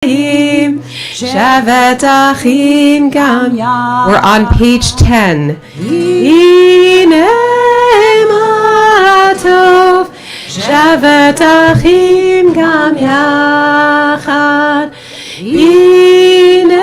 Shevet Achim Gam Yachad. We're on page 10. Hine ma tov Shevet Achim Gam Yachad. Hine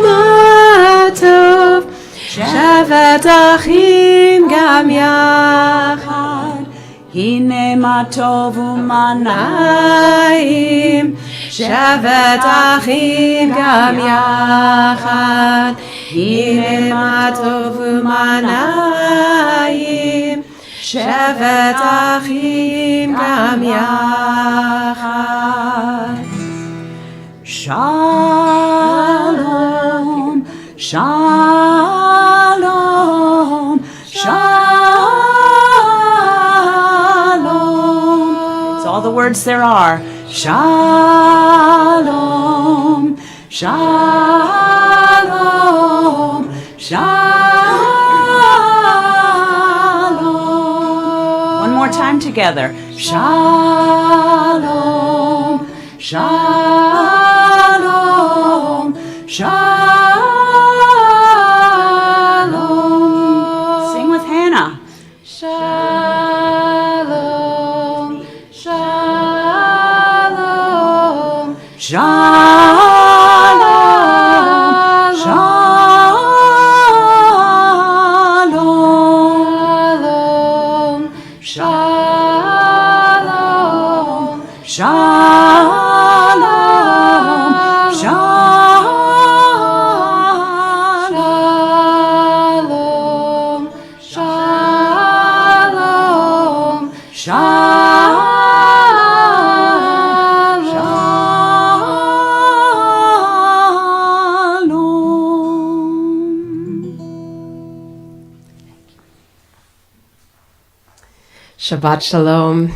ma tov Shevet Achim Gam Yachad. Hine ma tov u'manayim Shevet Achim Gam Yachad. Hine ma tov u'manayim Shevet Achim Gam Yachad. Shalom, shalom, shalom. It's all the words there are. Shalom, shalom, shalom. One more time together. Shalom, shalom, shalom. Sing with Hannah. Shalom, shalom, Shalom, shalom, shalom, shalom, shalom, shalom, Shabbat Shalom.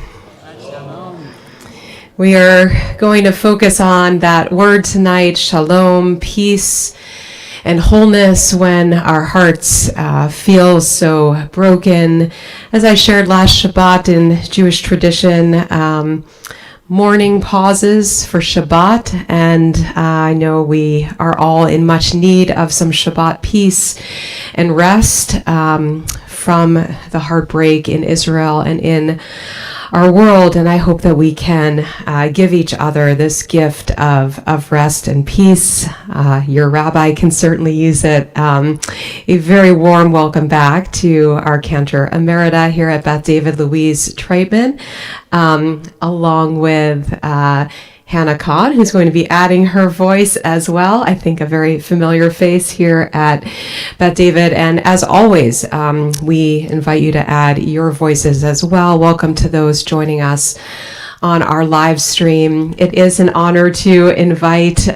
We are going to focus on that word tonight, shalom, peace, and wholeness when our hearts feel so broken. As I shared last Shabbat in Jewish tradition, morning pauses for Shabbat, and I know we are all in much need of some Shabbat peace and rest from the heartbreak in Israel and in our world, and I hope that we can give each other this gift of rest and peace. Your rabbi can certainly use it. A very warm welcome back to our cantor emerita here at Beth David, Louise Treitman, along with Hannah Kahn, who's going to be adding her voice as well. I think a very familiar face here at Beth David. And as always, we invite you to add your voices as well. Welcome to those joining us on our live stream. It is an honor to invite,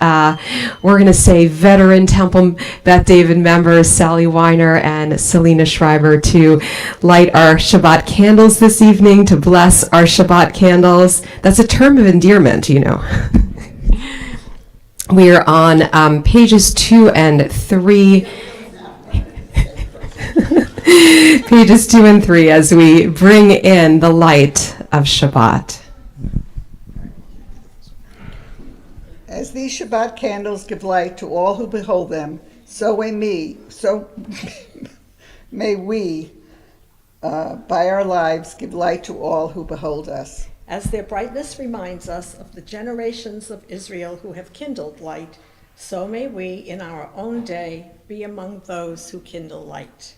we're going to say veteran Temple Beth David members, Sally Weiner and Selena Schreiber, to light our Shabbat candles this evening, to bless our Shabbat candles. That's a term of endearment, you know. We are on pages 2 and 3. Pages 2 and 3 as we bring in the light of Shabbat. As these Shabbat candles give light to all who behold them, so may we, by our lives, give light to all who behold us. As their brightness reminds us of the generations of Israel who have kindled light, so may we, in our own day, be among those who kindle light.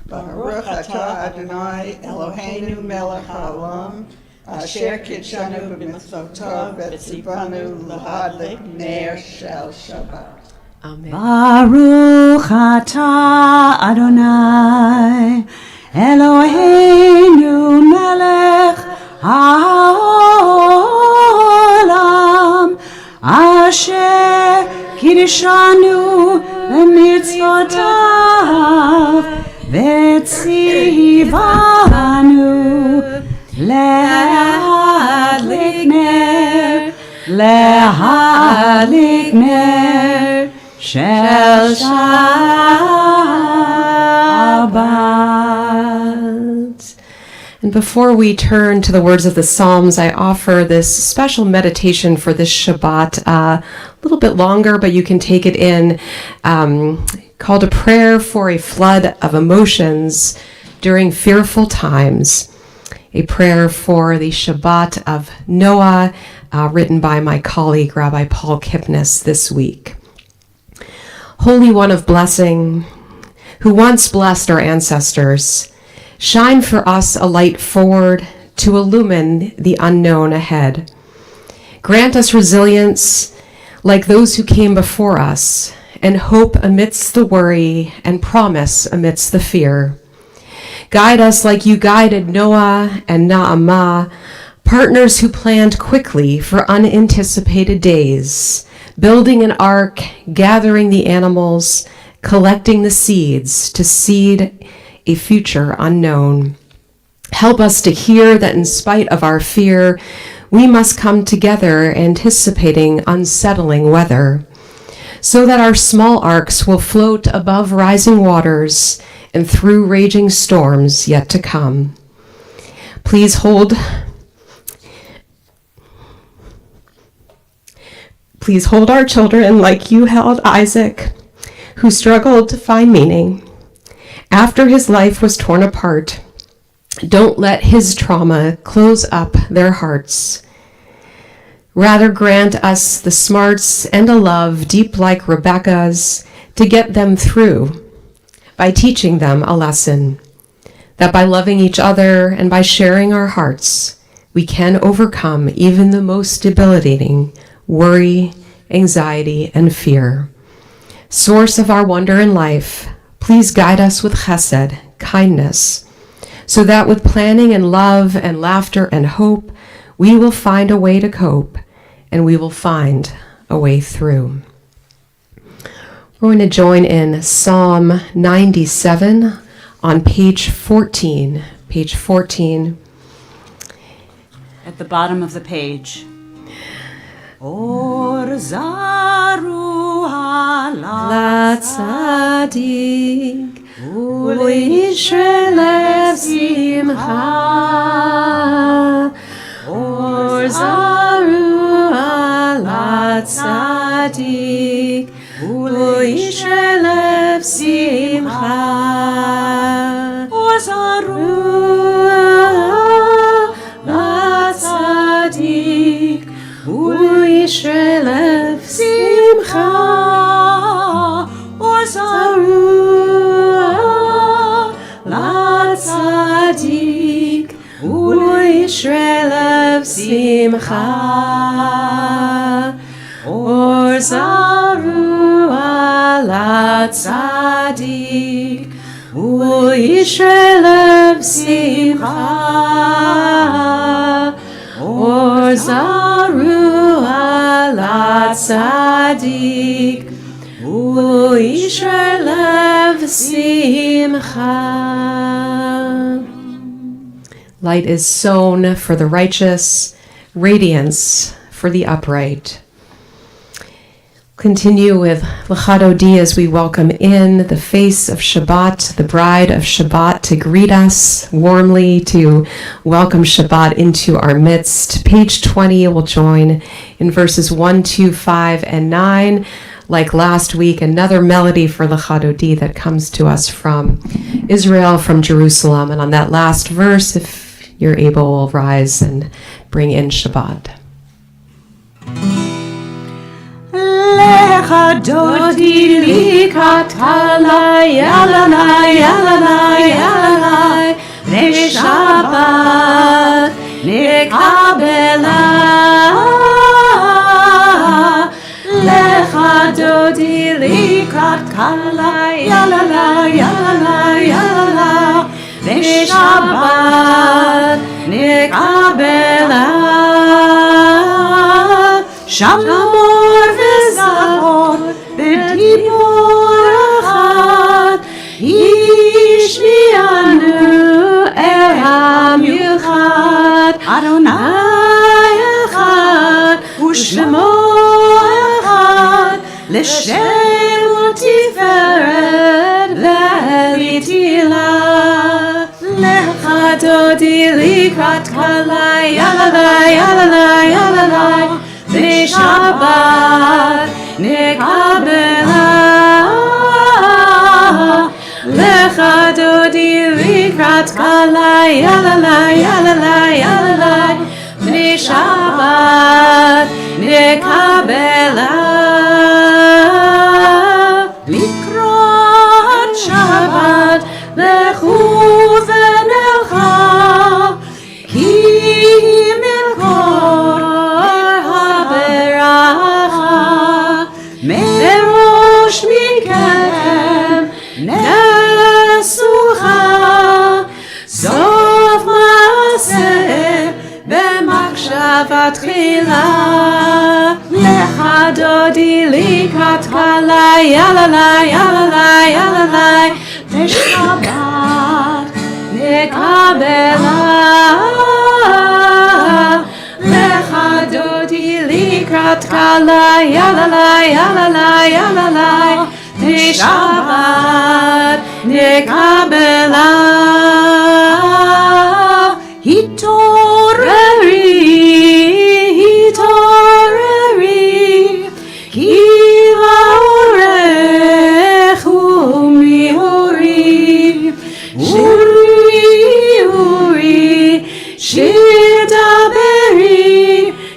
Baruch atah Adonai Eloheinu melech haolam, asher kidshanu b'mitzvotav v'tzivanu l'hadlik ner shel Shabbat. Amen. Baruch atah Adonai Eloheinu melech haolam, asher kidshanu b'mitzvotav Vetzivanu le'adlik להדליק נר של Shabbat. And before we turn to the words of the Psalms, I offer this special meditation for this Shabbat, a little bit longer, but you can take it in, called a prayer for a flood of emotions during fearful times. A prayer for the Shabbat of Noah, written by my colleague, Rabbi Paul Kipnis, this week. Holy One of blessing, who once blessed our ancestors, shine for us a light forward to illumine the unknown ahead. Grant us resilience like those who came before us, and hope amidst the worry and promise amidst the fear. Guide us like you guided Noah and Naamah, partners who planned quickly for unanticipated days, building an ark, gathering the animals, collecting the seeds to seed a future unknown. Help us to hear that in spite of our fear, we must come together anticipating unsettling weather, so that our small arks will float above rising waters and through raging storms yet to come. Please hold our children like you held Isaac, who struggled to find meaning after his life was torn apart. Don't let his trauma close up their hearts. Rather, grant us the smarts and a love deep like Rebecca's to get them through by teaching them a lesson, that by loving each other and by sharing our hearts, we can overcome even the most debilitating worry, anxiety, and fear. Source of our wonder in life, please guide us with chesed, kindness, so that with planning and love and laughter and hope, we will find a way to cope, and we will find a way through. We're going to join in Psalm 97 on page 14. Page 14. At the bottom of the page. Or zaru Latzadik u'yishrelev simcha. Or zaru latzadik u'yishrelev simcha. Or zaru latzadik u'yishrelev simcha. Or zaru latzadik u'yishrelev simcha. Or zaru latzadik u'yishrelev simcha. Or zaru latzadik u'yishrelev simcha. Light is sown for the righteous, radiance for the upright. Continue with L'chadodi as we welcome in the face of Shabbat, the bride of Shabbat, to greet us warmly, to welcome Shabbat into our midst. Page 20 will join in verses 1, 2, 5, and 9. Like last week, another melody for L'chadodi that comes to us from Israel, from Jerusalem. And on that last verse, if you're able, we'll rise and bring in Shabbat. L'chadodi likat kalai yalalai yalalai yalalai Shabbat nekabela L'chadodi likat kalai yalalai yalalai yalalai Shabbat nekabela Shamor v'zahor b'dibur echad Yishmi'anu el ha'michad Adonai echad U'shemo לשם ותפארת ולתהילה. לך דודי לקראת כלה, יללה, יללה, יללה, בשבת נקבלה. לך דודי לקראת כלה, יללה, יללה, יללה, בשבת נקבלה. לקראת שבת לכו ונלכה, כי מקור הברכה מראש מכם נסוכה. סוף מעשה במחשבה תחילה. לך דודי לקראת כלה, יללה, יללה, יללה, בשבת נקבלה. לך דודי לקראת כלה, יללה, יללה, יללה, בשבת נקבלה. התעוררי, התעוררי, כי האורך הוא מאורי. אורי, אורי, שתדברי,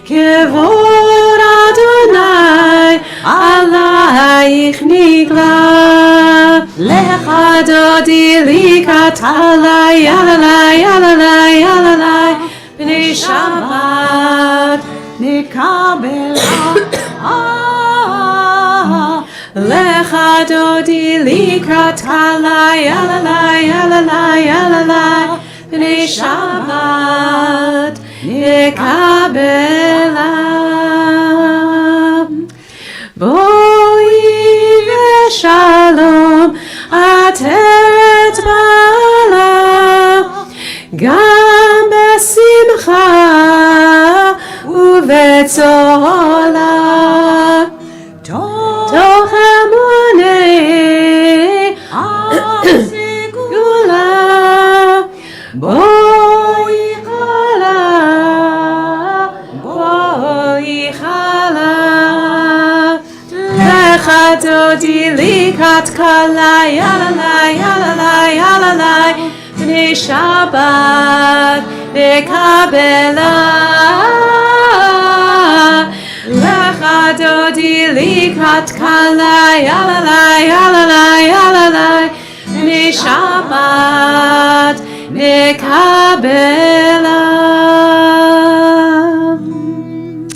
כבוד אדוני עלייך נגלה. לך דודי לקראת כלה, יללה, יללה, יללה, בני שבת נקבלה. לך דודי לקראת כלה, יללה, יללה, יללה, בני שבת נקבלה. בואי ושלום עטרת בעלה, גם בשמחה ובצהלה. תוך אמוני הסגולה, בואי חלה, בואי חלה. לך דודי לקראת כלה, יללה, יללה, יללה, בני שבת נקבלה. לך דודי לקראת כלה, יללה, יללה, יללה, בני שבת נקבלה.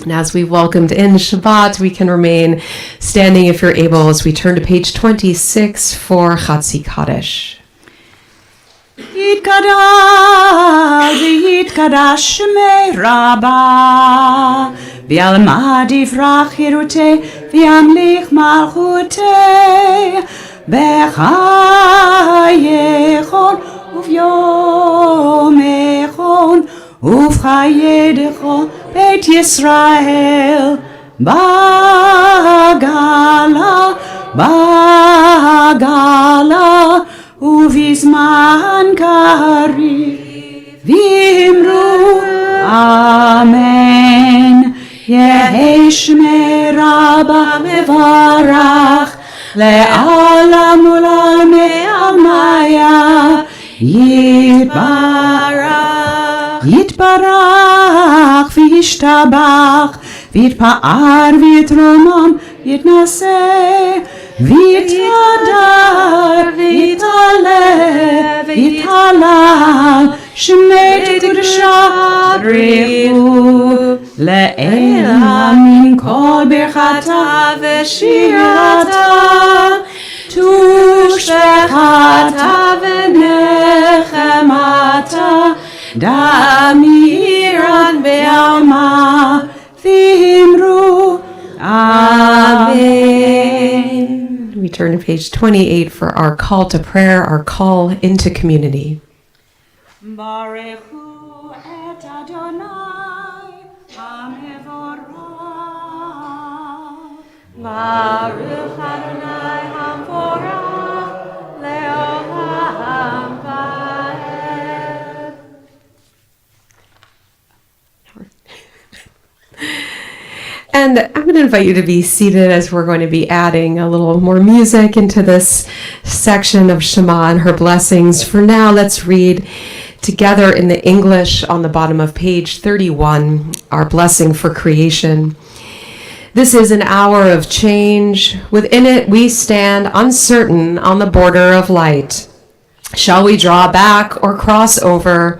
And as we welcomed in Shabbat, we can remain standing if you're able as we turn to page 26 for Chatzi Kaddish. יתקדש ויתקדש שמי רבה, ועלמא דברך חירותי, וימליך מלכותי, בחייכון וביומכון, ובחיי דכל בית ישראל, בגלה, בגלה, ובזמן קריב, ואמרו אמן. יהי שמי רבה מברך, לעולם ולעולמי עלמיה, יתברך, יתברך וישתבח, ויתפאר ויתרומם, יתנשא, ויתהדר, ויתעלה, ויתהלל, שמי קדושה בריחו, לעילה מן כל ברכתה ושירתה, תושבחתה ונחמתה, דמירן בעלמה, ואמרו Amen. We turn to page 28 for our call to prayer, our call into community. Barechu et Adonai, Hamevorah, Baruch Adonai Hamvorach Leolam Vaed. And I'm going to invite you to be seated as we're going to be adding a little more music into this section of Shema and her blessings. For now, let's read together in the English on the bottom of page 31, our blessing for creation. This is an hour of change. Within it, we stand uncertain on the border of light. Shall we draw back or cross over?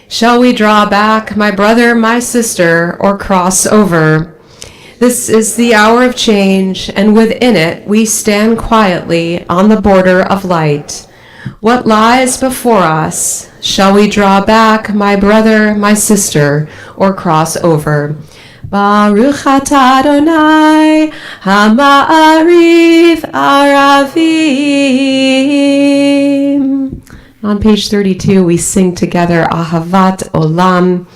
Shall we draw back, my brother, my sister, or cross over? This is the hour of change, and within it we stand quietly on the border of light. What lies before us? Shall we draw back, my brother, my sister, or cross over? Baruch atah Adonai, Ha'ma'arif Aravim. On page 32, we sing together Ahavat Olam,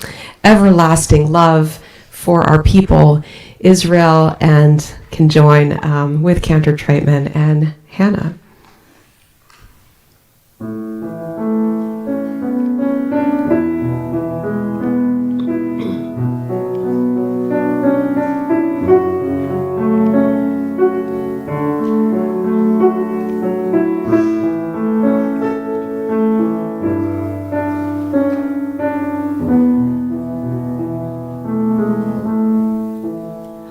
everlasting love for our people, Israel, and can join with Cantor Trautman and Hannah.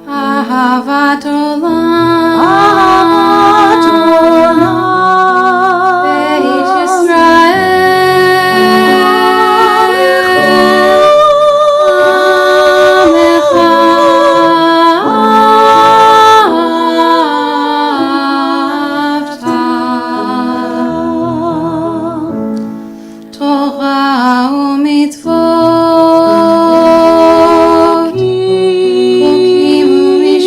Ahavat Olam, Beit Yisrael, Torah u'mitzvot, chokim u'mishpatim,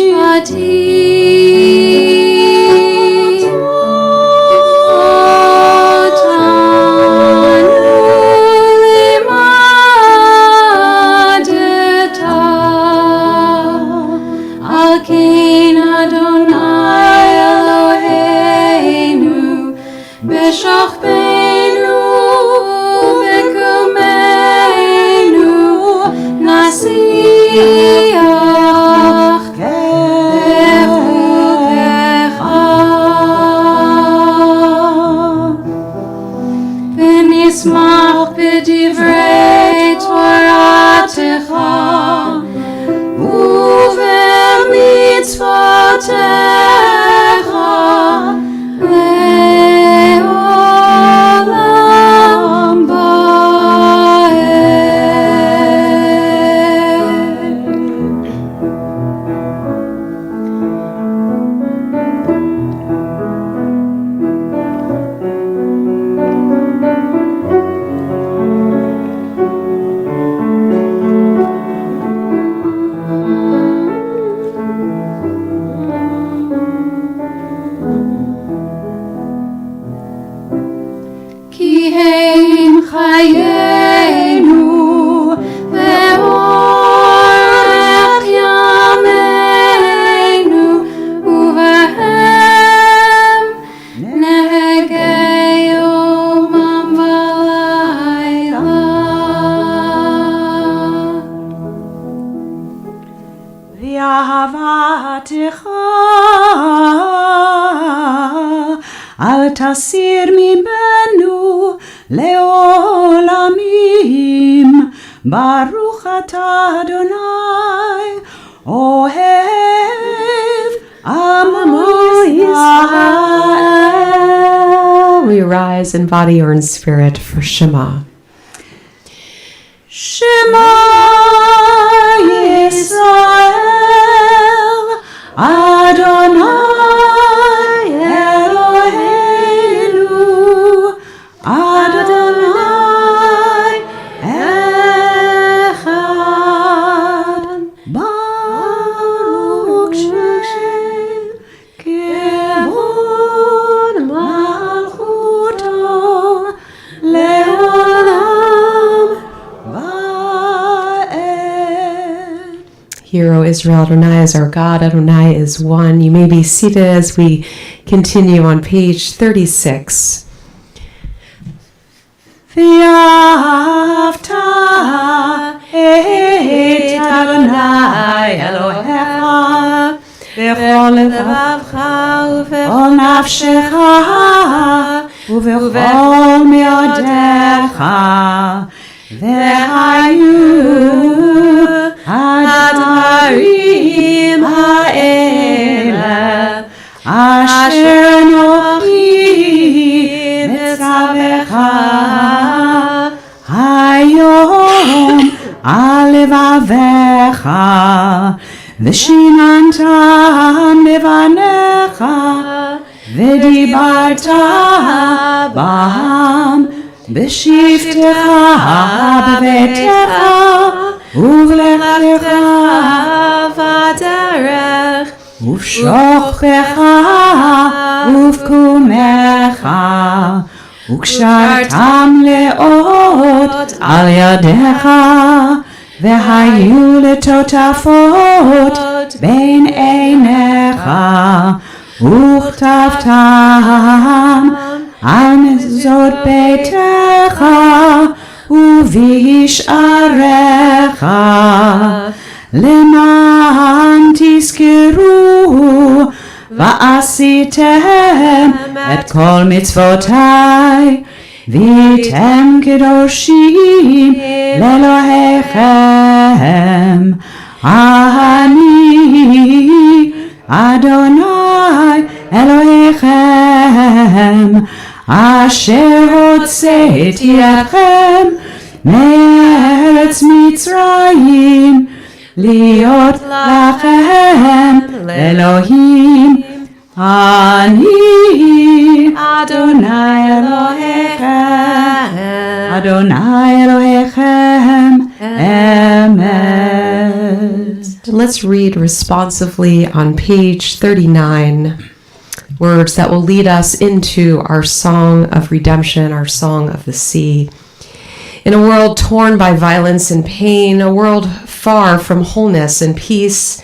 otanu limadeta, al kein Adonai Eloheinu, b'shachbenu v'kumenu, nasiach kevukecha, v'nismach b'divrei Toratecha, u'v'mitzvotecha, le'olam va'ed. Ki hein chayenu ve'orech yameinu, uvehem nehegei yomam v'layla. ואהבתך אל תסיר ממנו לעולמים. ברוך אתה אדוני אוהב עמו ישראל. We rise in body or in spirit for Shema. Shema Yisrael Adonai Eloheinu Adonai Echad Baruch Shem Kevod Malchuto Leolam Vaed. Hear, O Israel, Adonai is our God, Adonai is one. You may be seated as we continue on page 36. ואהבת את אדוני אלוהיך בכל לבבך ובכל נפשך ובכל מאודיך והיו הדברים האלה אשר אנוכי מצווך היום על לבביך ושיננתם לבניך ודיברת בם בשבתך בביתך ובלכתך בדרך ובשוכבך ובקומך וקשרתם לאות על ידיך והיו לטוטפות בין עיניך וכתבתם על מזוזות ביתך ובשעריך למען תזכרו ועשיתם את כל מצוותיי והייתם קדושים לאלוהיכם. אני אדוני אלוהיכם אשר הוצאתי אתכם מארץ מצרים להיות לכם לאלוהים. אני אדוני אלוהיכם, אדוני אלוהיכם אמת. And let's read responsively on page 39 words that will lead us into our song of redemption, our song of the sea. In a world torn by violence and pain, a world far from wholeness and peace,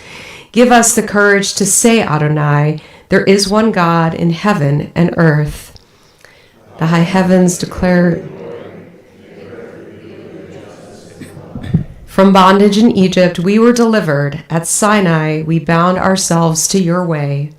give us the courage to say, Adonai, there is one God in heaven and earth. The high heavens declare. From bondage in Egypt we were delivered. At Sinai we bound ourselves to your way.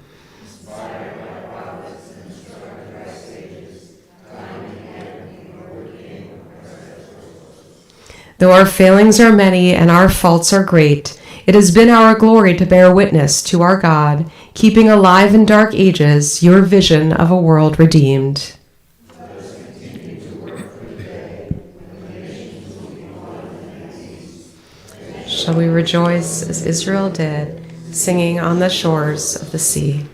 Though our failings are many and our faults are great, it has been our glory to bear witness to our God, keeping alive in dark ages your vision of a world redeemed. Shall we rejoice as Israel did, singing on the shores of the sea?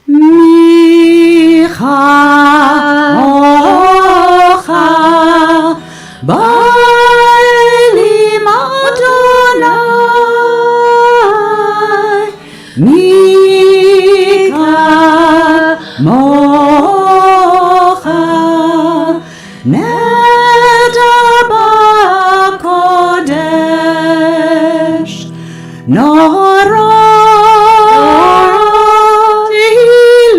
Micha ocha ba'elim Adonai Mika mocha nedar ba'kodesh Nora Tehilot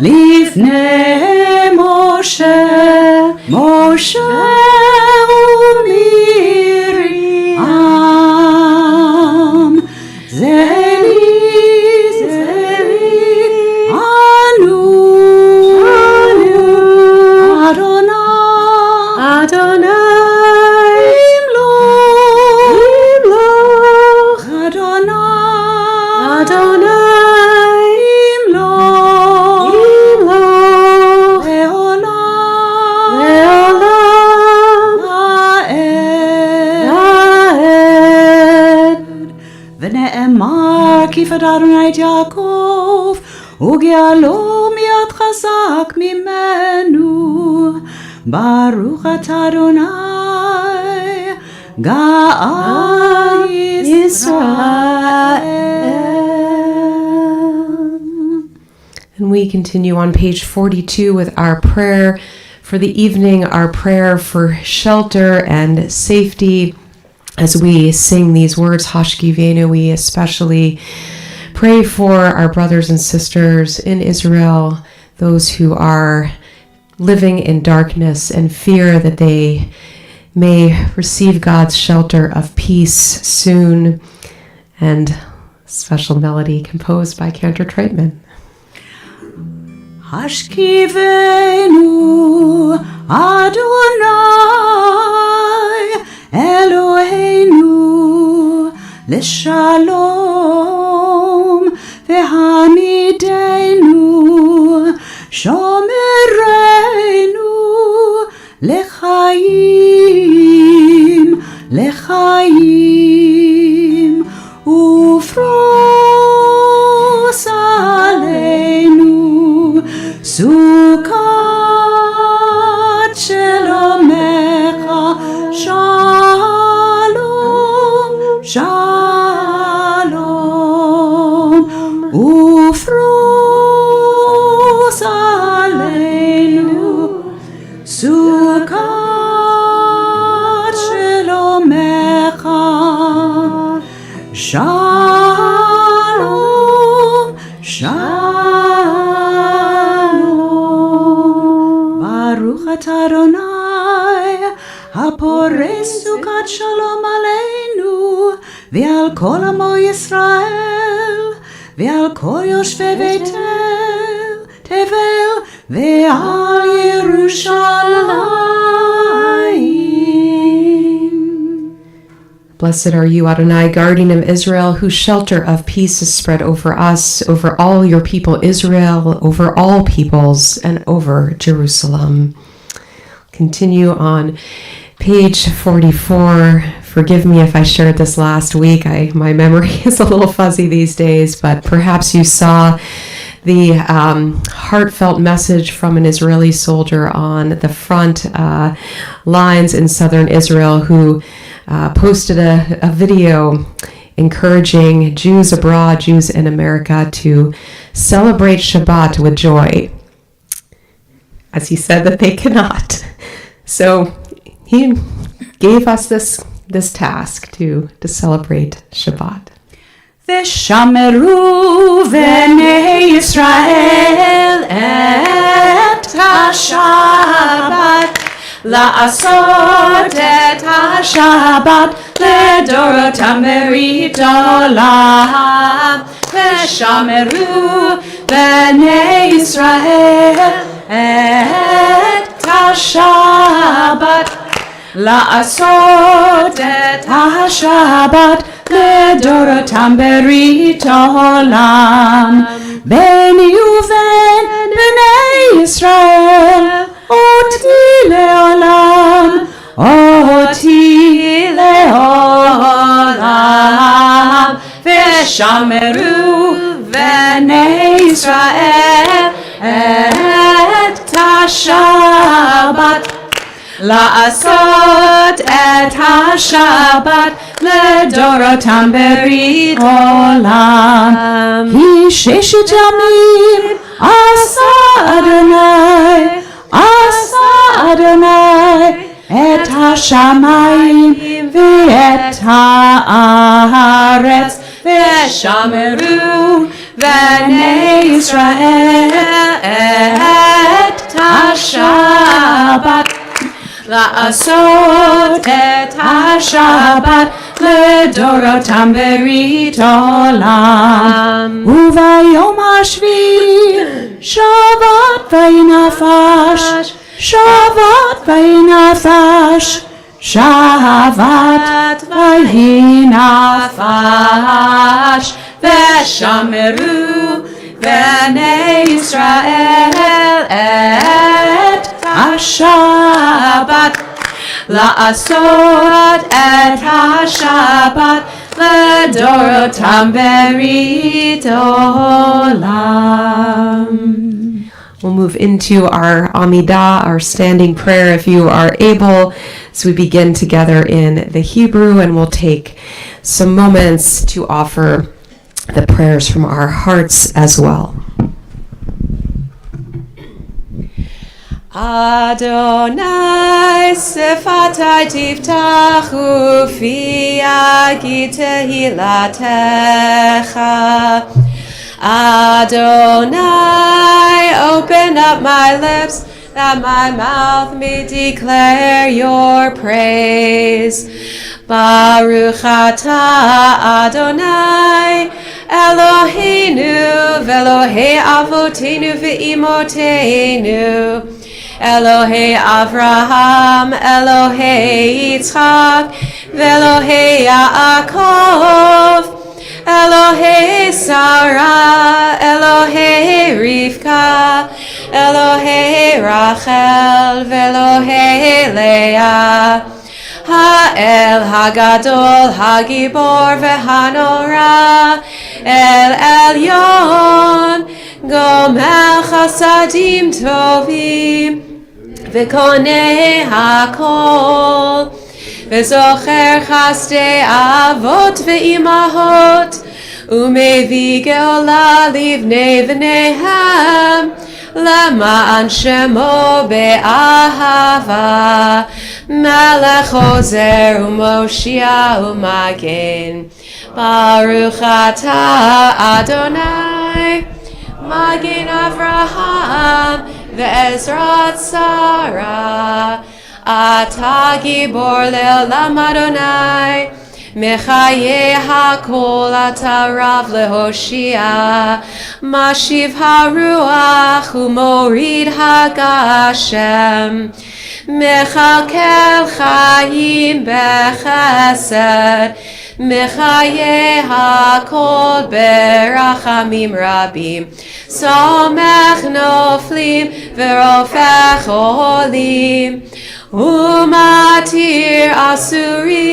לפני משה ומרים זלי אנו אדוני ימלוך אדוני ימלוך יקיף את אדוני את יעקב, וגאלו מיד חזק ממנו. ברוך אתה אדוני, גאל ישראל. And we continue on page 42 with our prayer for the evening, our prayer for shelter and safety. As we sing these words, Hashkivenu, we especially pray for our brothers and sisters in Israel, those who are living in darkness and fear that they may receive God's shelter of peace soon. And special melody composed by Cantor Traitman. Hashkivenu Adonai Eloheinu Leshalom Vehamidenu Shomerenu Lechaim Lechaim Ufros Aleinu Sukkot Shelomecha Shalom Shalom Ufros Aleinu Sukkot Shelomecha Shalom Shalom. Baruch atah Adonai haporeh sukat shalom aleinu ve'al kol amo Yisrael ve'al kol yoshvei tevel ve'al Yerushalayim. Blessed are you, Adonai, guardian of Israel, whose shelter of peace is spread over us, over all your people Israel, over all peoples, and over Jerusalem. Continue on page 44. Forgive me if I shared this last week. My memory is a little fuzzy these days, but perhaps you saw the heartfelt message from an Israeli soldier on the front lines in southern Israel who posted a video encouraging Jews abroad, Jews in America, to celebrate Shabbat with joy, as he said that they cannot. So he gave us this task to celebrate Shabbat. ושמרו בני ישראל את השבת, לעשות את השבת לדורותם ברית עולם. ושמרו בני ישראל את השבת, לעשות את השבת לדורותם ברית עולם. בני ובן בני ישראל אותי לעולם, אותי לעולם. ושמרו בני ישראל את השבת, לעשות את השבת לדורותם ברית עולם. כי ששת ימים עשה אדוני את השמיים ואת הארץ. ושמרו בני ישראל את השבת, לעשות את השבת לדורותם ברית עולם. וביום השביעי שבת ויהי נפש, שבת ויהי נפש, שבת ויהי נפש. ושמרו בני ישראל את השבת, לעשות את השבת לדורותם ברית עולם. We'll move into our Amidah, our standing prayer, if you are able, as we begin together in the Hebrew, and we'll take some moments to offer the prayers from our hearts as well. Adonai sefatai tiftachu fi yagi tehilatecha. Adonai, open up my lips, that my mouth may declare your praise. Baruch atah Adonai, Eloheinu, ve'Elohei avotenu ve'imotenu. Elohei Avraham, Elohei Yitzchak, ve'Elohei Yaakov. Elohei Sarah, Elohei Rivka, Elohei Rachel, ve'Elohei Leah. Ha'el Hagadol, Hagibor ve'Hanora, El Elyon, Gomel Chasadim Tovim, Ve'konei Hakol. וזוכר חסדי אבות ואימהות, ומביא גאולה לבני בניהם, למען שמו באהבה, מלך עוזר ומושיע ומגן. ברוך אתה אדוני, מגן אברהם ועזרת שרה. אתה גיבור לעולם אדוני, מחיי הכל אתה רב להושיע, משיב הרוח ומוריד הגשם, מכלכל חיים בחסד, מחיי הכל ברחמים רבים, סומך נופלים ורופא חולים, ומתיר אסורים,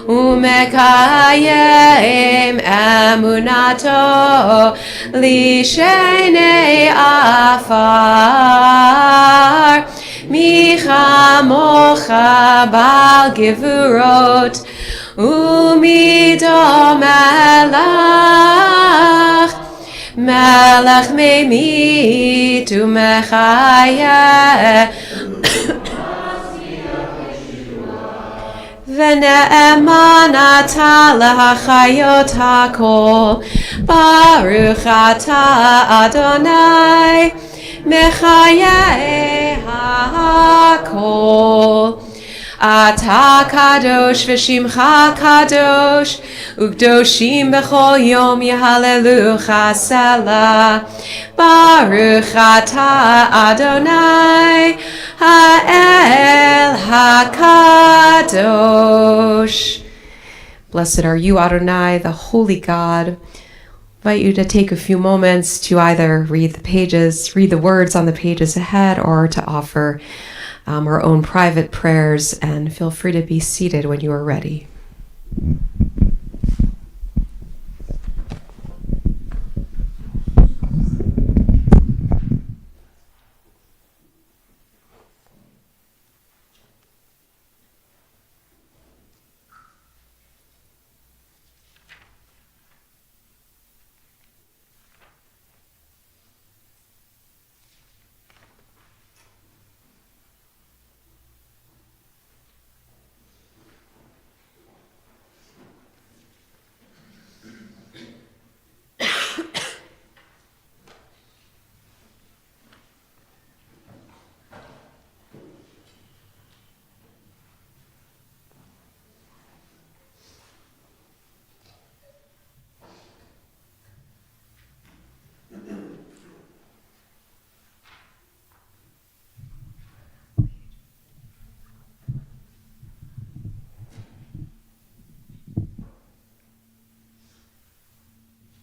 ומקיים אמונתו לשני עפר. מי כמוך בעל גבורות, ומי דומה לך, מלך ממית ומחיה, ונאמן אתה להחיות הכל. ברוך אתה אדוני, מחיי הכל. אתה קדוש ושמך קדוש, וקדושים בכל יום יהללוך סלה. ברוך אתה אדוני, האל הקדוש. Blessed are you, Adonai, the holy God. I invite you to take a few moments to either read the words on the pages ahead, or to offer our own private prayers, and feel free to be seated when you are ready.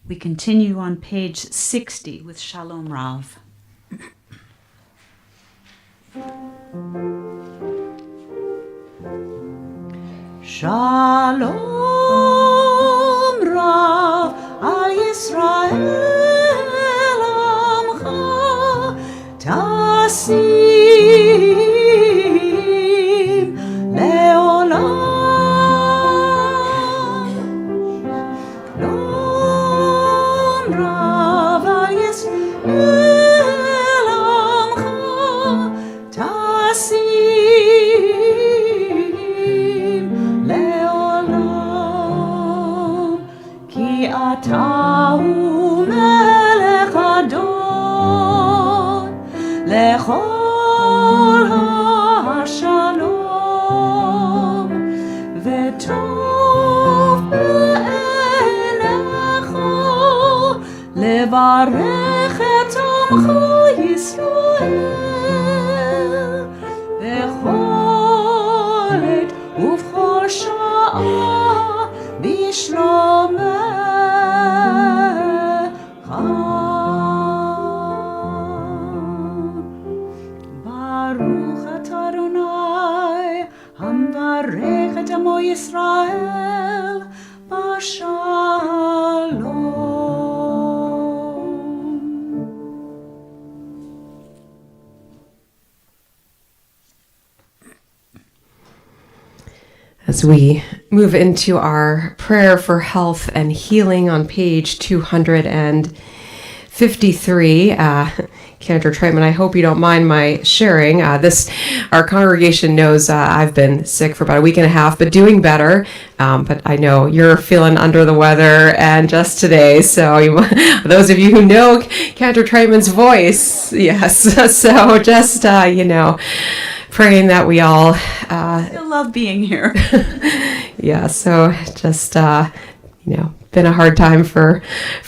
We continue on page 60 with Shalom Rav. Shalom Rav al Yisrael Amcha Tasim Leolam Shalom Rav al Yisrael Amcha Tasim Leolam Ki Atahu Melech Adon Lechol HaShalom V'tov Be'enecho Levarech et Amcha Yisrael B'chol עת ובכל שעה בשלומך. ברוך אתה אדוני המברך את עמו ישראל בשלום. As we move into our prayer for health and healing on page 253, Cantor Treitman, I hope you don't mind my sharing. Our congregation knows I've been sick for about a week and a half, but doing better. But I know you're feeling under the weather, and just today. So those of you who know Cantor Treitman's voice, yes. So just praying that we all. I love being here. Yeah. So just been a hard time for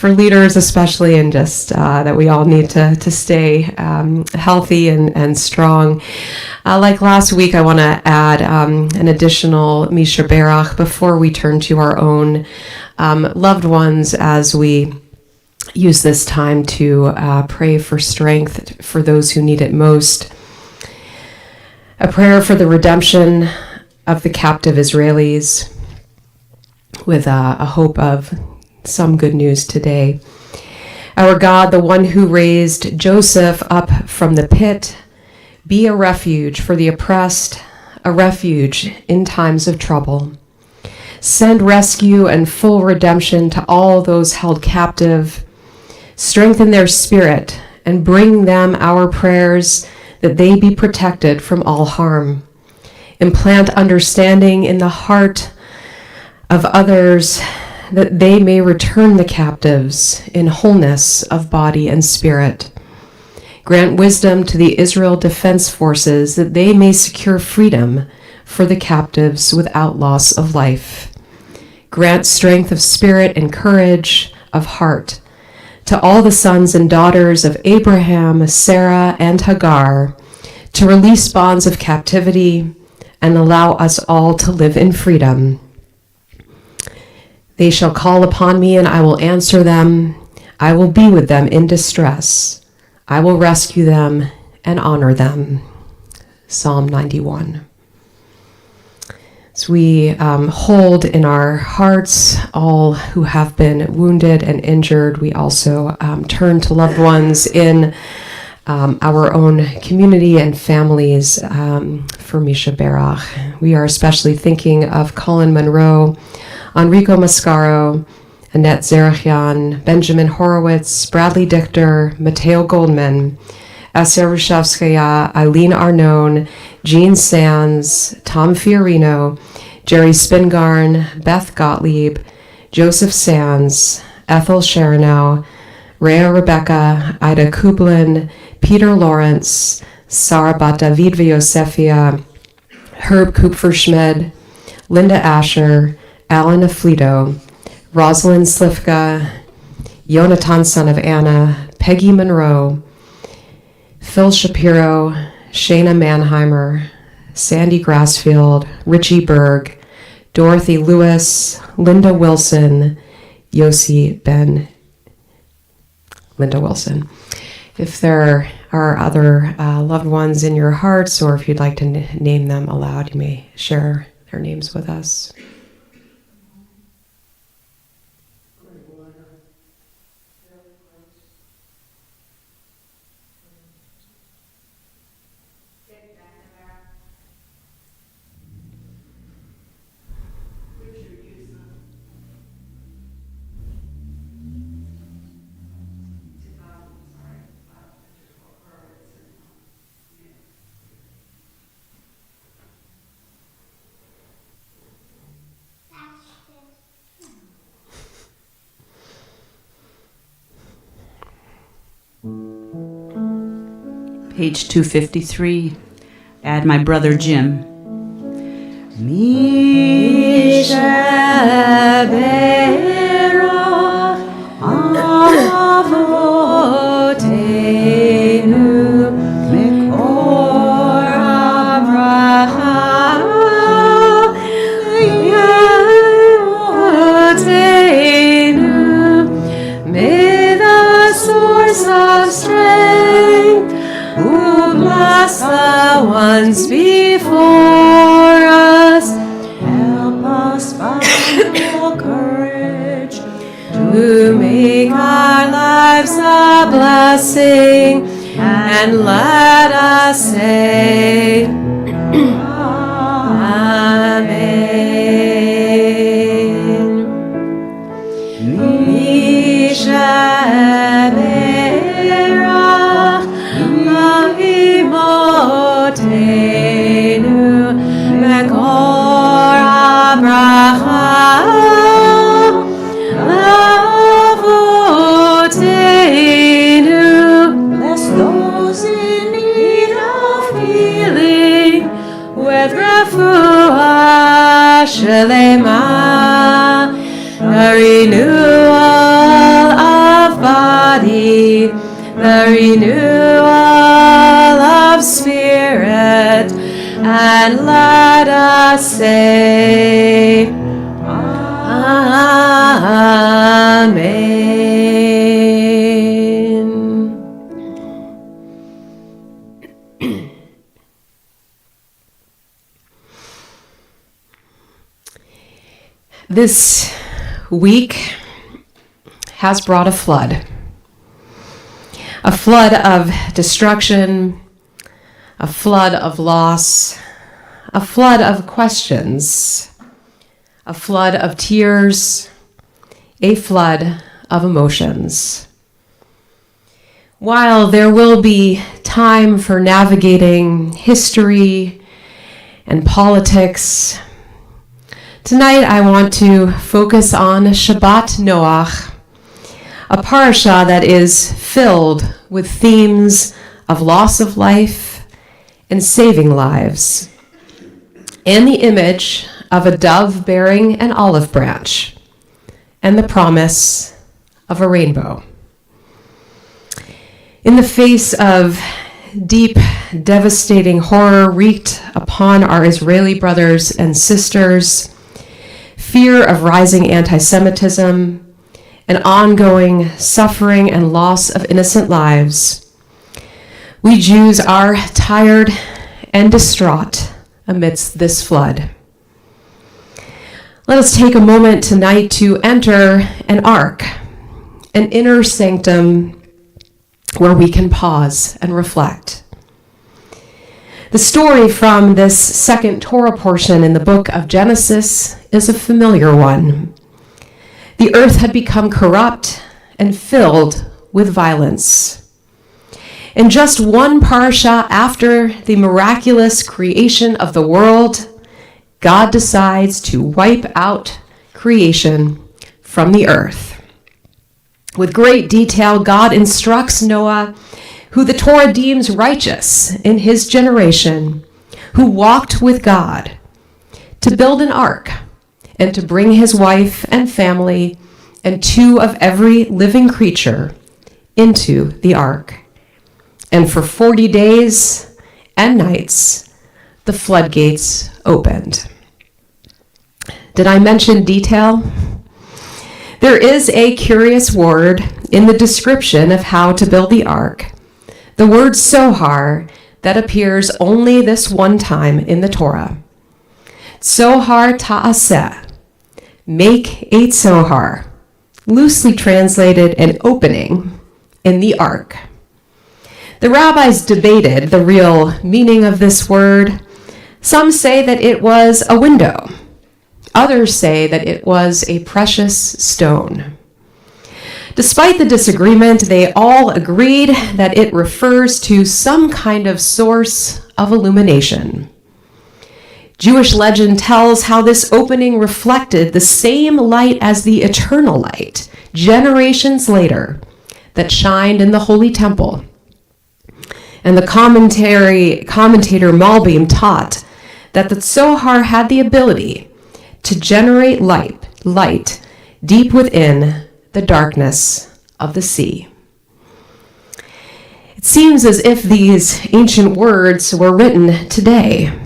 leaders especially, and just that we all need to stay healthy and strong. Like last week, I want to add an additional Misha Berach before we turn to our own loved ones as we use this time to pray for strength for those who need it most. A prayer for the redemption of the captive Israelis, with a hope of some good news today. Our God, the one who raised Joseph up from the pit, be a refuge for the oppressed, a refuge in times of trouble. Send rescue and full redemption to all those held captive. Strengthen their spirit and bring them our prayers that they be protected from all harm. Implant understanding in the heart of others that they may return the captives in wholeness of body and spirit. Grant wisdom to the Israel Defense Forces that they may secure freedom for the captives without loss of life. Grant strength of spirit and courage of heart to all the sons and daughters of Abraham, Sarah, and Hagar, to release bonds of captivity and allow us all to live in freedom. They shall call upon me, and I will answer them. I will be with them in distress. I will rescue them and honor them. Psalm 91. As we hold in our hearts all who have been wounded and injured, we also turn to loved ones in our own community and families for Misha Berach. We are especially thinking of Colin Monroe, Enrico Mascaro, Annette Zerachian, Benjamin Horowitz, Bradley Dichter, Mateo Goldman, Esther Rushavskaya, Eileen Arnone, Jean Sands, Tom Fiorino, Jerry Spingarn, Beth Gottlieb, Joseph Sands, Ethel Sharanow, Rhea Rebecca, Ida Kublin, Peter Lawrence, Sarah Bat David Yosefia, Herb Kupferschmidt, Linda Asher, Alan Aflito, Rosalind Slifka, Yonatan son of Anna, Peggy Monroe, Phil Shapiro, Shayna Mannheimer, Sandy Grassfield, Richie Berg, Dorothy Lewis, Linda Wilson, Yossi Ben, Linda Wilson. If there are other loved ones in your hearts, or if you'd like to name them aloud, you may share Her name's with us. Page 253. Add my brother Jim. May the source of strength who bless the ones before us, help us find courage to make our lives a blessing, and let us say, Amen. Mishaberach Mavimotenu Mekor Abraham Lavotenu. Bless those in need of healing with refuah shelema, the renewal of body, the renewal of spirit, and let us say, Amen. This week has brought a flood of destruction, a flood of loss, a flood of questions, a flood of tears, a flood of emotions. While there will be time for navigating history and politics, tonight I want to focus on Shabbat Noach, a parasha that is filled with themes of loss of life and saving lives, and the image of a dove bearing an olive branch, and the promise of a rainbow. In the face of deep, devastating horror wreaked upon our Israeli brothers and sisters, fear of rising anti-Semitism, and ongoing suffering and loss of innocent lives, we Jews are tired and distraught amidst this flood. Let us take a moment tonight to enter an ark, an inner sanctum where we can pause and reflect. The story from this second Torah portion in the book of Genesis is a familiar one. The earth had become corrupt and filled with violence. And just one parasha after the miraculous creation of the world, God decides to wipe out creation from the earth. With great detail, God instructs Noah, who the Torah deems righteous in his generation, who walked with God, to build an ark and to bring his wife and family and 2 of every living creature into the ark. And for 40 days and nights, the floodgates opened. Did I mention detail? There is a curious word in the description of how to build the ark, the word sohar, that appears only this one time in the Torah. Tzohar ta'aseh, make a tzohar, loosely translated an opening in the ark. The rabbis debated the real meaning of this word. Some say that it was a window. Others say that it was a precious stone. Despite the disagreement, they all agreed that it refers to some kind of source of illumination. Jewish legend tells how this opening reflected the same light as the eternal light, generations later, that shined in the Holy Temple. And the commentator Malbim taught that the Tzohar had the ability to generate light deep within the darkness of the sea. It seems as if these ancient words were written today.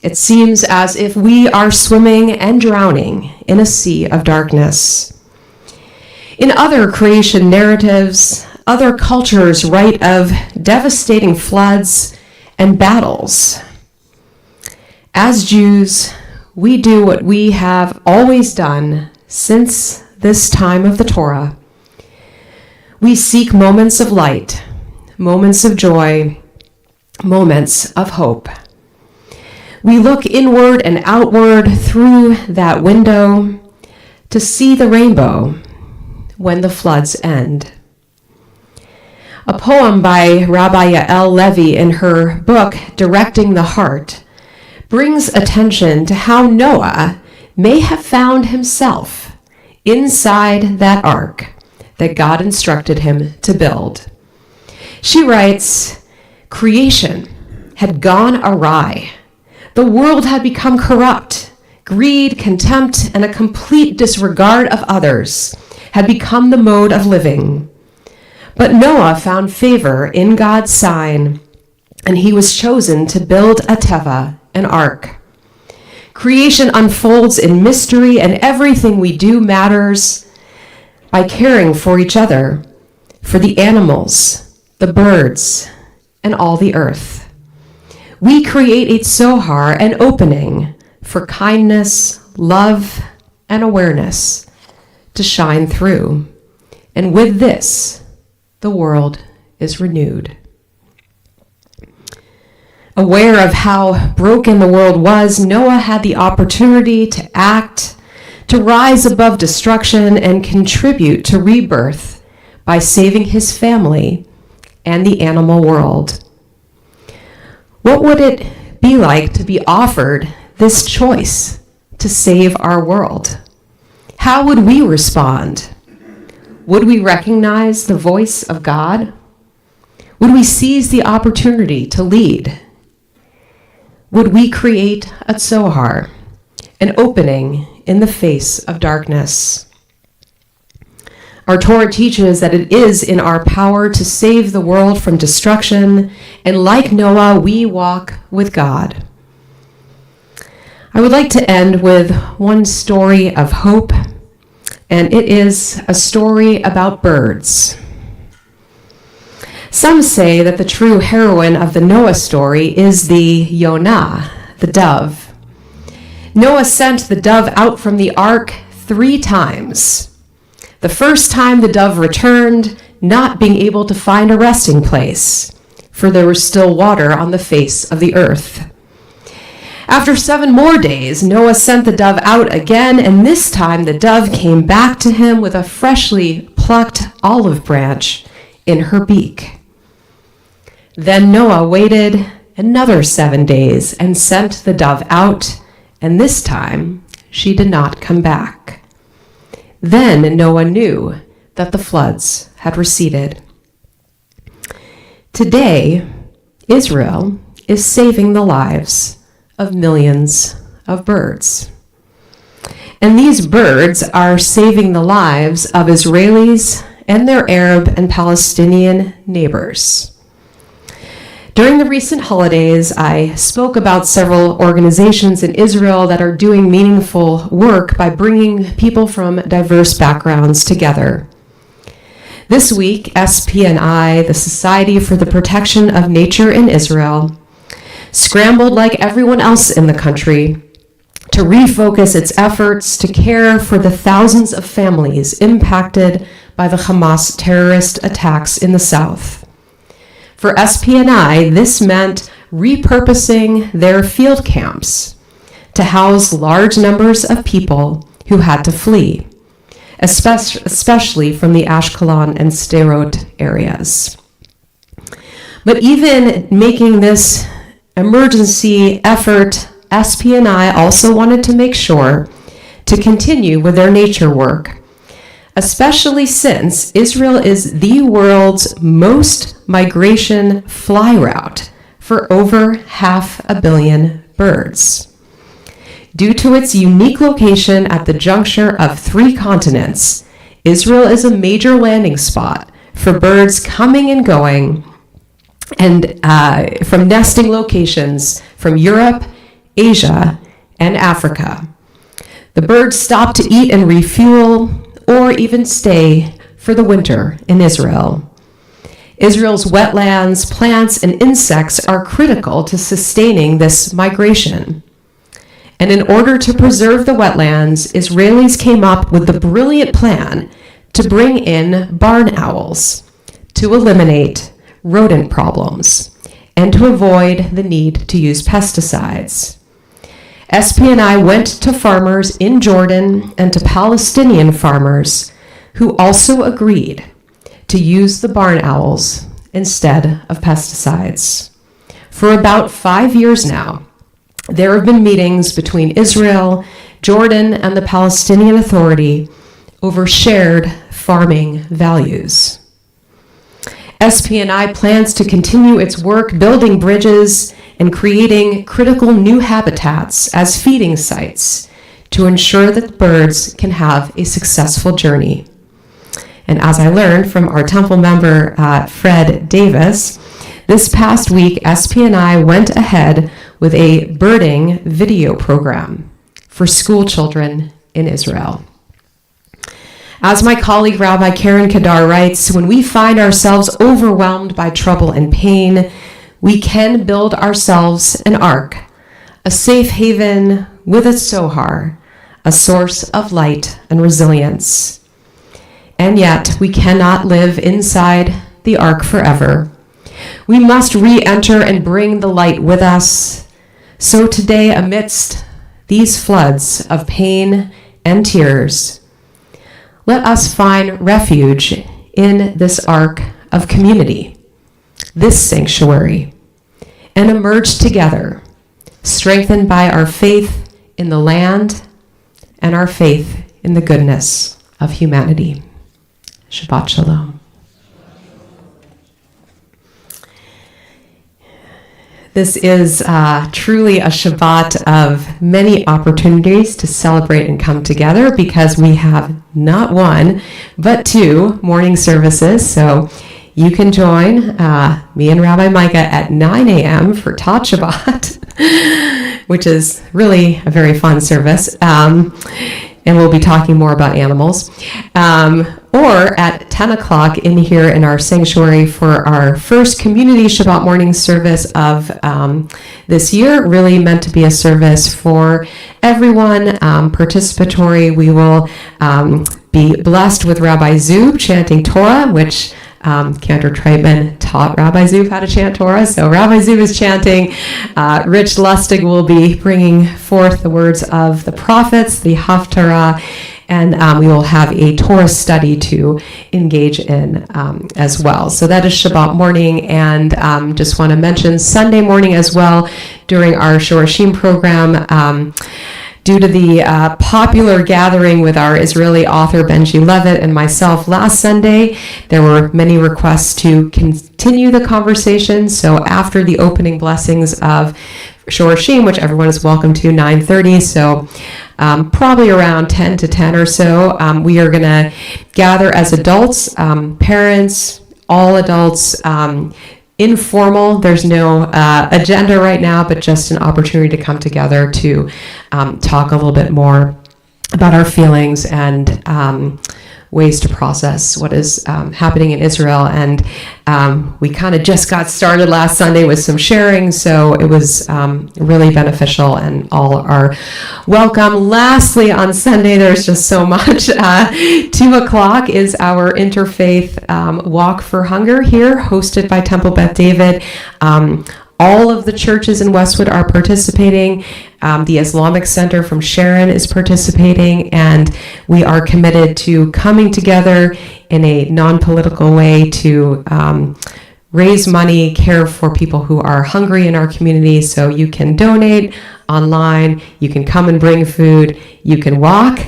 It seems as if we are swimming and drowning in a sea of darkness. In other creation narratives, other cultures write of devastating floods and battles. As Jews, we do what we have always done since this time of the Torah. We seek moments of light, moments of joy, moments of hope. We look inward and outward through that window to see the rainbow when the floods end. A poem by Rabbi Yael Levi in her book, Directing the Heart, brings attention to how Noah may have found himself inside that ark that God instructed him to build. She writes, "Creation had gone awry. The world had become corrupt. Greed, contempt, and a complete disregard of others had become the mode of living. But Noah found favor in God's sign, and he was chosen to build a teva, an ark. Creation unfolds in mystery, and everything we do matters by caring for each other, for the animals, the birds, and all the earth. We create a tzohar, an opening for kindness, love, and awareness to shine through. And with this, the world is renewed." Aware of how broken the world was, Noah had the opportunity to act, to rise above destruction and contribute to rebirth by saving his family and the animal world. What would it be like to be offered this choice to save our world? How would we respond? Would we recognize the voice of God? Would we seize the opportunity to lead? Would we create a tzohar, an opening in the face of darkness? Our Torah teaches that it is in our power to save the world from destruction, and like Noah, we walk with God. I would like to end with one story of hope, and it is a story about birds. Some say that the true heroine of the Noah story is the Yonah, the dove. Noah sent the dove out from the ark 3 times. The first time the dove returned, not being able to find a resting place, for there was still water on the face of the earth. After 7 more days, Noah sent the dove out again, and this time the dove came back to him with a freshly plucked olive branch in her beak. Then Noah waited another 7 days and sent the dove out, and this time she did not come back. Then Noah knew that the floods had receded. Today, Israel is saving the lives of millions of birds. And these birds are saving the lives of Israelis and their Arab and Palestinian neighbors. During the recent holidays, I spoke about several organizations in Israel that are doing meaningful work by bringing people from diverse backgrounds together. This week, SPNI, the Society for the Protection of Nature in Israel, scrambled like everyone else in the country to refocus its efforts to care for the thousands of families impacted by the Hamas terrorist attacks in the south. For SPNI, this meant repurposing their field camps to house large numbers of people who had to flee, especially from the Ashkelon and Sderot areas. But even making this emergency effort, SPNI also wanted to make sure to continue with their nature work, especially since Israel is the world's most migration fly route for over 500 million birds. Due to its unique location at the juncture of 3 continents, Israel is a major landing spot for birds coming and going and from nesting locations from Europe, Asia, and Africa. The birds stop to eat and refuel or even stay for the winter in Israel. Israel's wetlands, plants, and insects are critical to sustaining this migration. And in order to preserve the wetlands, Israelis came up with the brilliant plan to bring in barn owls to eliminate rodent problems and to avoid the need to use pesticides. SPNI went to farmers in Jordan and to Palestinian farmers who also agreed to use the barn owls instead of pesticides. For about 5 years now, there have been meetings between Israel, Jordan, and the Palestinian Authority over shared farming values. SPNI plans to continue its work building bridges and creating critical new habitats as feeding sites to ensure that birds can have a successful journey. And as I learned from our Temple member, Fred Davis, this past week, SPNI went ahead with a birding video program for school children in Israel. As my colleague Rabbi Karen Kadar writes, when we find ourselves overwhelmed by trouble and pain, we can build ourselves an ark, a safe haven with a sohar, a source of light and resilience. And yet, we cannot live inside the ark forever. We must re-enter and bring the light with us. So today, amidst these floods of pain and tears, let us find refuge in this ark of community, this sanctuary, and emerge together, strengthened by our faith in the land and our faith in the goodness of humanity. Shabbat Shalom. This is truly a Shabbat of many opportunities to celebrate and come together because we have not one, but 2 morning services. So you can join me and Rabbi Micah at 9 a.m. for Tot Shabbat, which is really a very fun service. And we'll be talking more about animals. Or at 10 o'clock in here in our sanctuary for our first community Shabbat morning service of this year, really meant to be a service for everyone, participatory. We will be blessed with Rabbi Zub chanting Torah, which Cantor Treitman taught Rabbi Zub how to chant Torah. So Rabbi Zub is chanting. Rich Lustig will be bringing forth the words of the prophets, the Haftarah, and we will have a Torah study to engage in as well. So that is Shabbat morning, and just want to mention Sunday morning as well during our Shorashim program. Due to the popular gathering with our Israeli author Benji Levitt and myself last Sunday, there were many requests to continue the conversation. So after the opening blessings of Shorashim, which everyone is welcome to, 9:30, so probably around 10 to 10 or so, we are going to gather as adults, parents, all adults, informal. There's no agenda right now, but just an opportunity to come together to talk a little bit more about our feelings and ways to process what is happening in Israel. And we kind of just got started last Sunday with some sharing, so it was really beneficial, and all are welcome. Lastly, on Sunday, there's just so much. 2 o'clock is our interfaith walk for hunger here, hosted by Temple Beth David. All of the churches in Westwood are participating. The Islamic Center from Sharon is participating, and we are committed to coming together in a non-political way to raise money, care for people who are hungry in our community. So you can donate online, you can come and bring food, you can walk.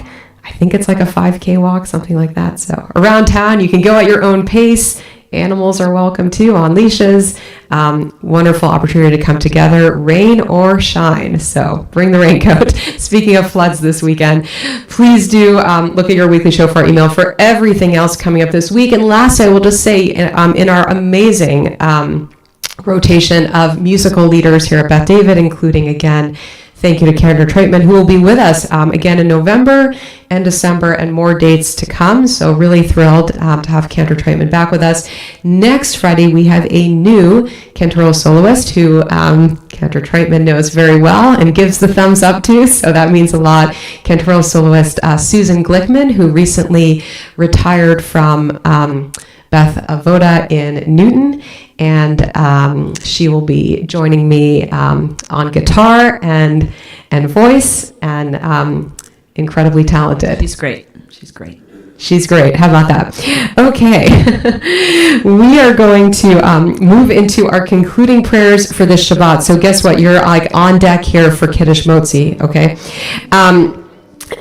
I think it's like a 5K walk, something like that. So around town, you can go at your own pace. Animals are welcome too, on leashes. Wonderful opportunity to come together, rain or shine. So bring the raincoat. Speaking of floods this weekend, please do look at your weekly shofar email for everything else coming up this week. And last, I will just say, in our amazing rotation of musical leaders here at Beth David, including, again, thank you to Karen Treitman, who will be with us again in November and December, and more dates to come. So really thrilled to have Cantor Treitman back with us. Next Friday, we have a new cantoral soloist who Cantor Treitman knows very well and gives the thumbs up to, so that means a lot. Cantoral soloist Susan Glickman, who recently retired from Beth Avoda in Newton, and she will be joining me on guitar and voice, and incredibly talented. She's great. She's great. She's great. How about that? Okay. We are going to move into our concluding prayers for this Shabbat. So guess what? You're like on deck here for Kiddush Motzi, okay?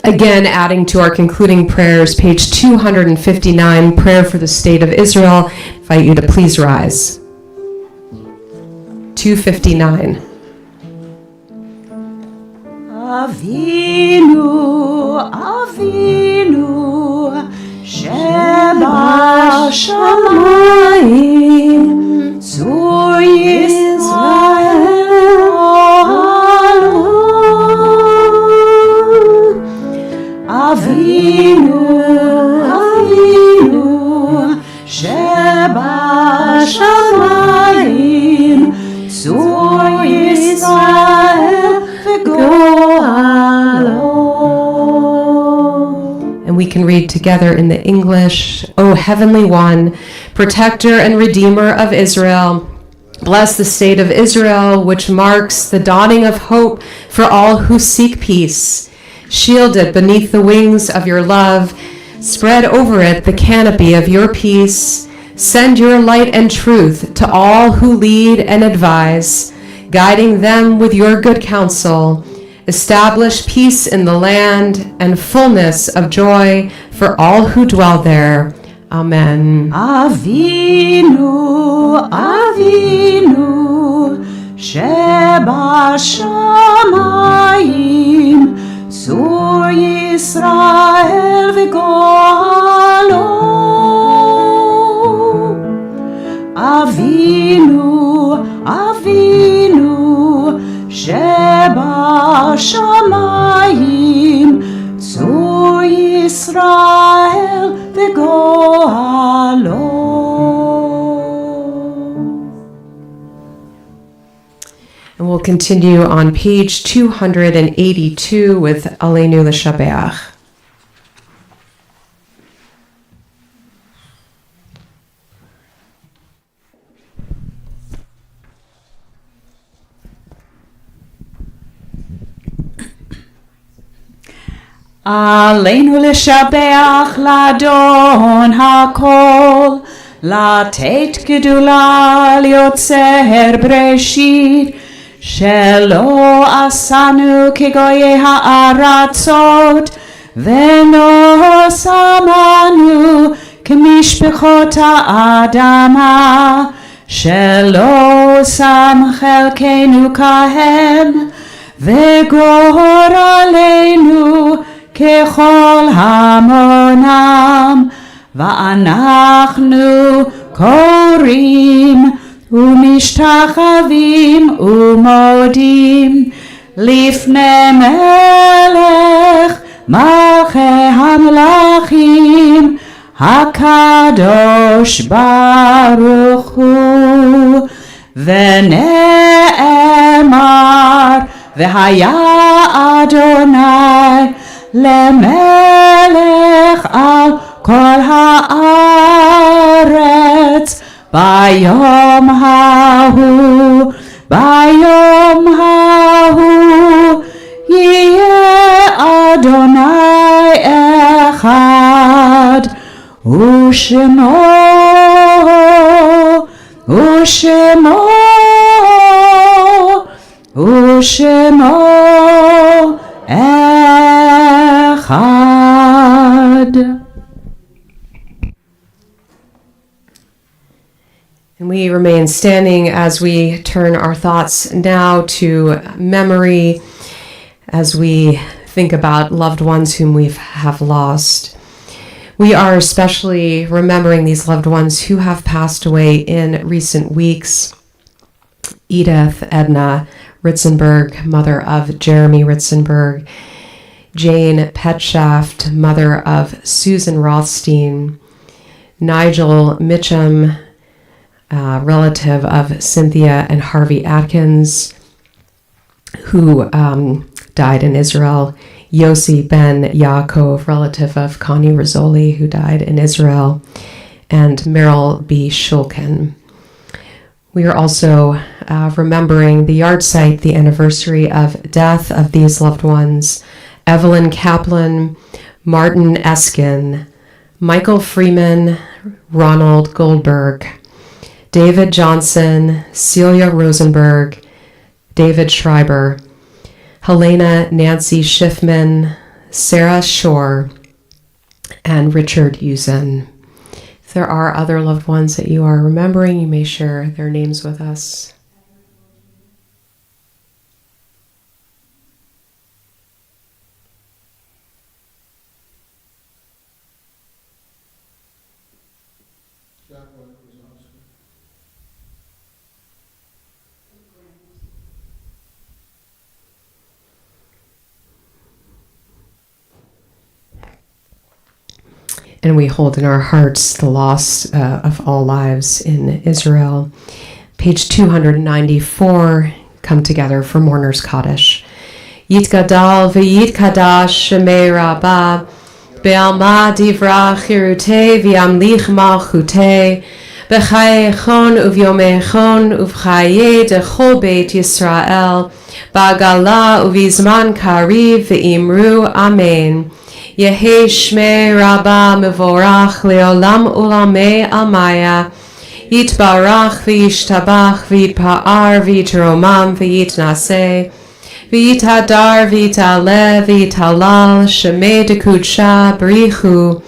Again, adding to our concluding prayers, page 259, prayer for the state of Israel. I invite you to please rise. 259. Avinu, Avinu, Shebashamayim, Tzur Yisrael, Avinu, Avinu, Shebashamayim, Tzur Yisrael, v'go'alo. And we can read together in the English. O Heavenly One, Protector and Redeemer of Israel, bless the state of Israel, which marks the dawning of hope for all who seek peace. Shield it beneath the wings of your love. Spread over it the canopy of your peace. Send your light and truth to all who lead and advise, guiding them with your good counsel. Establish peace in the land and fullness of joy for all who dwell there. Amen. Avinu, Avinu, Shebashamayim, Tzur Yisrael v'go'alo. Avinu, Avinu, Shebashamayim, Tzur Yisrael v'go'alo. And we'll continue on page 282 with Aleinu L'Shabeach. עלינו לשבח לאדון הכל, לתת גדולה ליוצר בראשית, שלא עשנו כגויי הארצות, ולא שמנו כמשפחות האדמה, שלא שם חלקנו כהם, וגורלנו ככל המונם, ואנחנו קוראים ומשתחווים ומודים לפני מלך מלכי המלכים, הקדוש ברוך הוא, ונאמר, והיה אדוני למלך על כל הארץ, ביום ההוא, ביום ההוא, יהיה אדוני אחד, ושמו, ושמו, ושמו אחד. And we remain standing as we turn our thoughts now to memory, as we think about loved ones whom we have lost. We are especially remembering these loved ones who have passed away in recent weeks. Edith Edna Ritzenberg, mother of Jeremy Ritzenberg. Jane Petschaft, mother of Susan Rothstein. Nigel Mitchum, relative of Cynthia and Harvey Atkins, who died in Israel. Yossi Ben Yaakov, relative of Connie Rizzoli, who died in Israel. And Meryl B. Shulkin. We are also remembering the yahrzeit, the anniversary of death of these loved ones. Evelyn Kaplan, Martin Eskin, Michael Freeman, Ronald Goldberg, David Johnson, Celia Rosenberg, David Schreiber, Helena Nancy Schiffman, Sarah Shore, and Richard Usen. If there are other loved ones that you are remembering, you may share their names with us. And we hold in our hearts the loss of all lives in Israel. Page 294, come together for Mourner's Kaddish. Yitgadal v'yitkadash shemei rabbah, be'alma divra chirutei v'yamlich malchutei, b'chaye echon uvyome echon uvchaye dechol beit Yisrael, ba'gala uvizman kariv v'imru amen. Yehi Shmei Rabbah Mevorach Leolam Ulamei Amaya Yitbarach V'yishtabach V'yitpa'ar V'yitromam V'yitnaseh V'yitadar V'yitaleh V'yitalal Shemei Dekudsha B'richu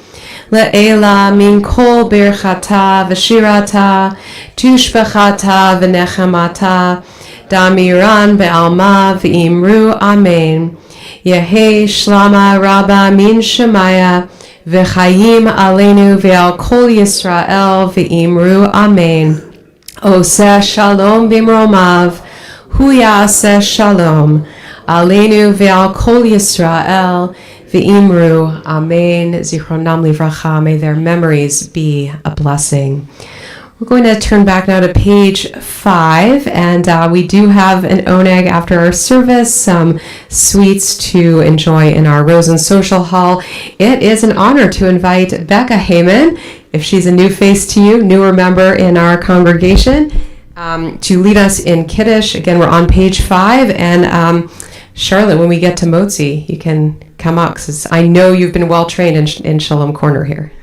Le'ela Min Kol Birchata V'shirata Tushbechata V'nechamata Damiran Be'alma V'imru Amen. Yehi Shlama Rabba Min Shemaya V'chayim Aleinu V'al Kol Yisrael V'imru Amen. Oseh Shalom B'mromav Hu Ya'aseh Shalom Aleinu V'al Kol Yisrael V'imru Amen. Zichronam Livracha. May their memories be a blessing. We're going to turn back now to page 5, and we do have an oneg after our service, some sweets to enjoy in our Rosen Social Hall. It is an honor to invite Becca Heyman, if she's a new face to you, newer member in our congregation, to lead us in Kiddush. Again, we're on page 5, and Charlotte, when we get to Motzi, you can come up, because I know you've been well trained in Shalom Corner here.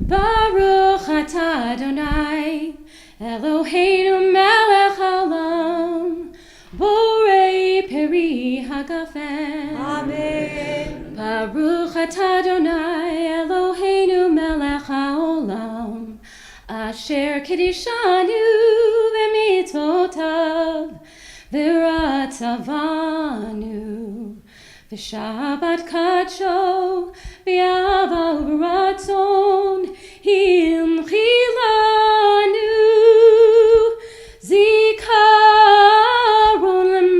Baruch atah Adonai, Eloheinu melech haolam, borei peri hagafen. Amen. Baruch atah Adonai, Eloheinu melech haolam, asher kiddushanu b'mitzvotav, v'ratzavanu, v'shabbat kadsho, v'yava u'ratzon, Himchilanu, Zikaron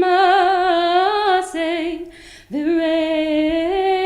l'maseh, v'rei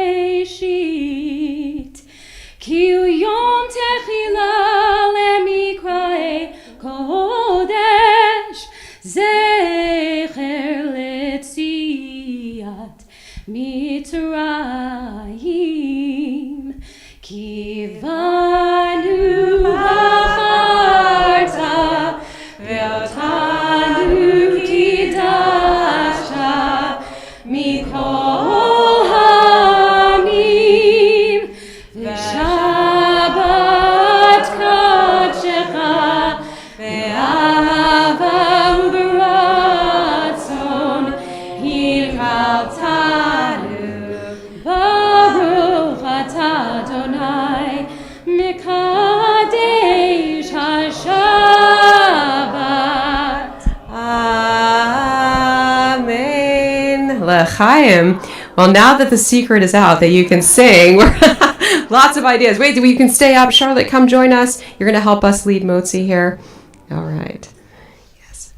L'chaim. Well, now that the secret is out that you can sing, lots of ideas. Wait, you can stay up. Charlotte, come join us. You're going to help us lead Motzi here. All right. Yes.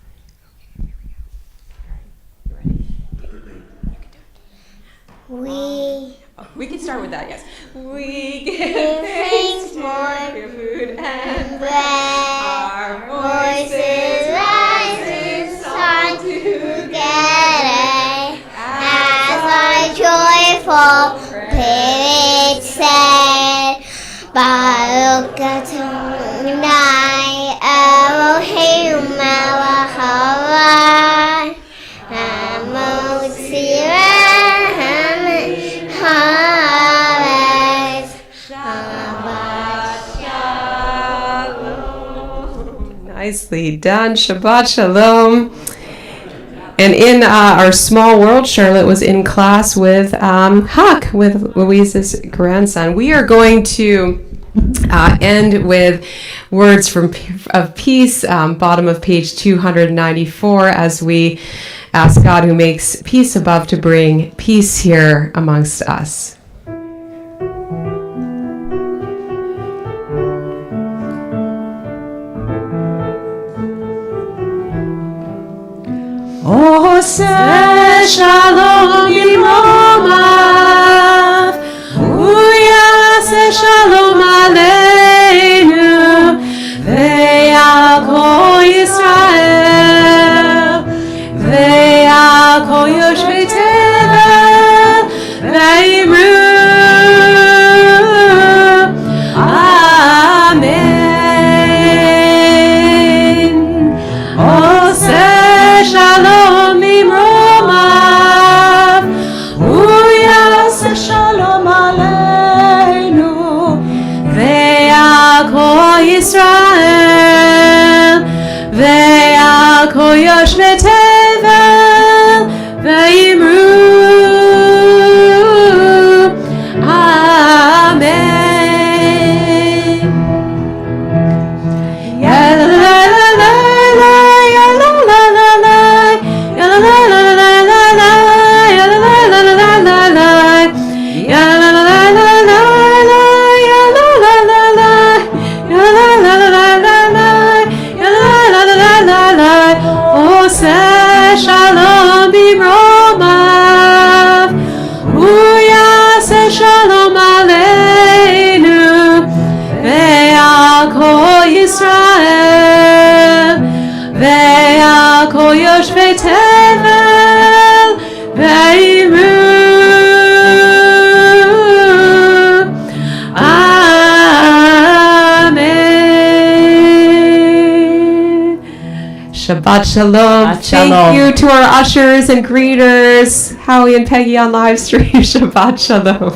We can start with that, yes. We give thanks for your food and bread. Our voices rise in song together as our joyful praise said. Baruch Adonai Eloheinu melech haolam hamotzi haaretz. Shabbat Shalom. Nicely done. Shabbat Shalom. And in our small world, Charlotte was in class with Huck, with Louise's grandson. We are going to end with words of peace, bottom of page 294, as we ask God, who makes peace above, to bring peace here amongst us. Oseh shalom bimromav, uyaseh shalom aleinu, ve'yakol Yisrael, ve'yakol yoshvei tevel, ve'yimru, amen. Oseh shalom bimromav, uyaseh shalom aleinu, ve'yakol Yisrael, ve'yakol yoshvei tevel, ve'yimru, amen. Oseh shalom bimromav, uyaseh shalom aleinu, ve'yakol Yisrael, ve'yakol yoshvei tevel, ve'yimru, amen. Shabbat Shalom. Shabbat Thank Shalom. you to our ushers and greeters, Howie and Peggy on live stream. Shabbat Shalom.